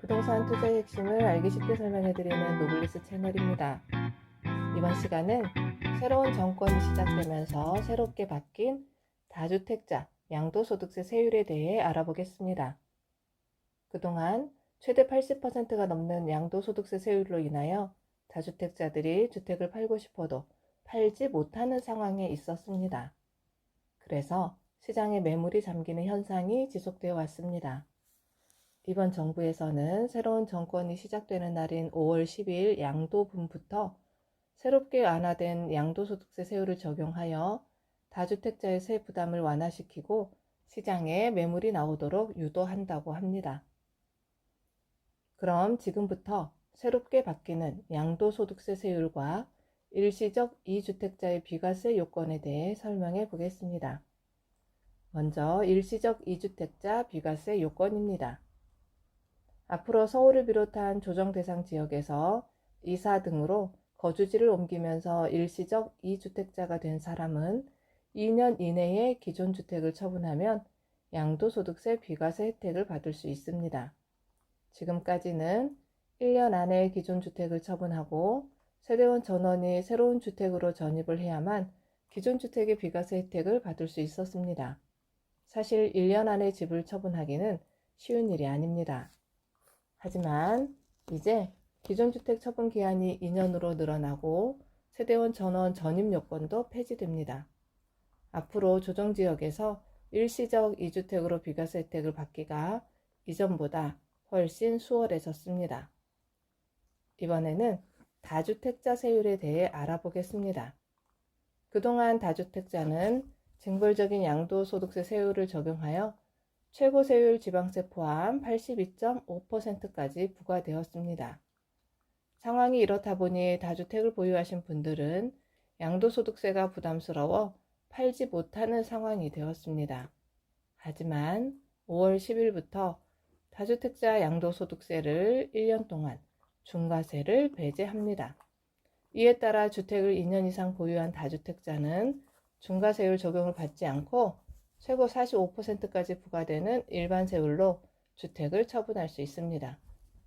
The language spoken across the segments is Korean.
부동산 투자의 핵심을 알기 쉽게 설명해드리는 노블리스 채널입니다. 이번 시간은 새로운 정권이 시작되면서 새롭게 바뀐 다주택자 양도소득세 세율에 대해 알아보겠습니다. 그동안 최대 80%가 넘는 양도소득세 세율로 인하여 다주택자들이 주택을 팔고 싶어도 팔지 못하는 상황에 있었습니다. 그래서 시장에 매물이 잠기는 현상이 지속되어 왔습니다. 이번 정부에서는 새로운 정권이 시작되는 날인 5월 12일 양도분부터 새롭게 완화된 양도소득세 세율을 적용하여 다주택자의 세 부담을 완화시키고 시장에 매물이 나오도록 유도한다고 합니다. 그럼 지금부터 새롭게 바뀌는 양도소득세 세율과 일시적 2주택자의 비과세 요건에 대해 설명해 보겠습니다. 먼저 일시적 2주택자 비과세 요건입니다. 앞으로 서울을 비롯한 조정 대상 지역에서 이사 등으로 거주지를 옮기면서 일시적 2주택자가 된 사람은 2년 이내에 기존 주택을 처분하면 양도소득세 비과세 혜택을 받을 수 있습니다. 지금까지는 1년 안에 기존 주택을 처분하고 세대원 전원이 새로운 주택으로 전입을 해야만 기존 주택의 비과세 혜택을 받을 수 있었습니다. 사실 1년 안에 집을 처분하기는 쉬운 일이 아닙니다. 하지만 이제 기존 주택 처분 기한이 2년으로 늘어나고 세대원 전원 전입 요건도 폐지됩니다. 앞으로 조정지역에서 일시적 2주택으로 비과세 혜택을 받기가 이전보다 훨씬 수월해졌습니다. 이번에는 다주택자 세율에 대해 알아보겠습니다. 그동안 다주택자는 징벌적인 양도소득세 세율을 적용하여 최고 세율 지방세 포함 82.5%까지 부과되었습니다. 상황이 이렇다 보니 다주택을 보유하신 분들은 양도소득세가 부담스러워 팔지 못하는 상황이 되었습니다. 하지만 5월 10일부터 다주택자 양도소득세를 1년 동안 중과세를 배제합니다. 이에 따라 주택을 2년 이상 보유한 다주택자는 중과세율 적용을 받지 않고 최고 45%까지 부과되는 일반 세율로 주택을 처분할 수 있습니다.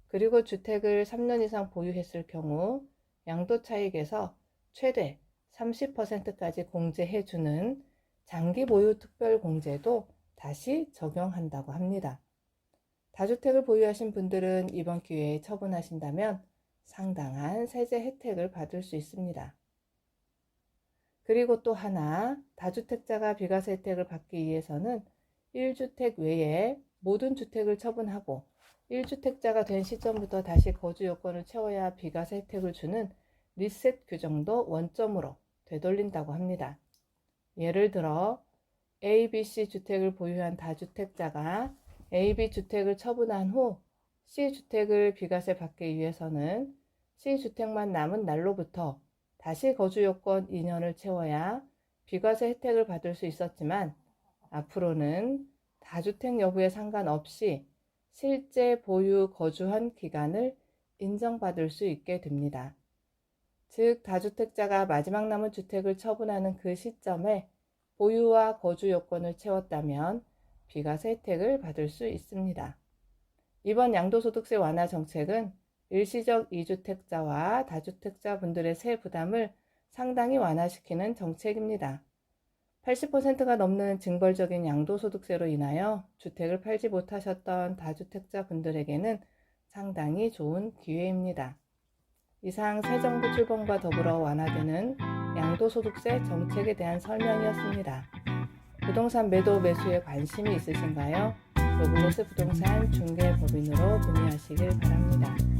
그리고 주택을 3년 이상 보유했을 경우 양도차익에서 최대 30%까지 공제해주는 장기 보유 특별 공제도 다시 적용한다고 합니다. 다주택을 보유하신 분들은 이번 기회에 처분하신다면 상당한 세제 혜택을 받을 수 있습니다. 그리고 또 하나, 다주택자가 비과세 혜택을 받기 위해서는 1주택 외에 모든 주택을 처분하고 1주택자가 된 시점부터 다시 거주 요건을 채워야 비과세 혜택을 주는 리셋 규정도 원점으로 되돌린다고 합니다. 예를 들어 A, B, C 주택을 보유한 다주택자가 A, B 주택을 처분한 후 C 주택을 비과세 받기 위해서는 C 주택만 남은 날로부터 다시 거주 요건 2년을 채워야 비과세 혜택을 받을 수 있었지만 앞으로는 다주택 여부에 상관없이 실제 보유 거주한 기간을 인정받을 수 있게 됩니다. 즉 다주택자가 마지막 남은 주택을 처분하는 그 시점에 보유와 거주 요건을 채웠다면 비과세 혜택을 받을 수 있습니다. 이번 양도소득세 완화 정책은 일시적 2주택자와 다주택자 분들의 세 부담을 상당히 완화시키는 정책입니다. 80%가 넘는 징벌적인 양도소득세로 인하여 주택을 팔지 못하셨던 다주택자 분들에게는 상당히 좋은 기회입니다. 이상 새 정부 출범과 더불어 완화되는 양도소득세 정책에 대한 설명이었습니다. 부동산 매도 매수에 관심이 있으신가요? 노블리스 부동산 중개법인으로 문의하시길 바랍니다.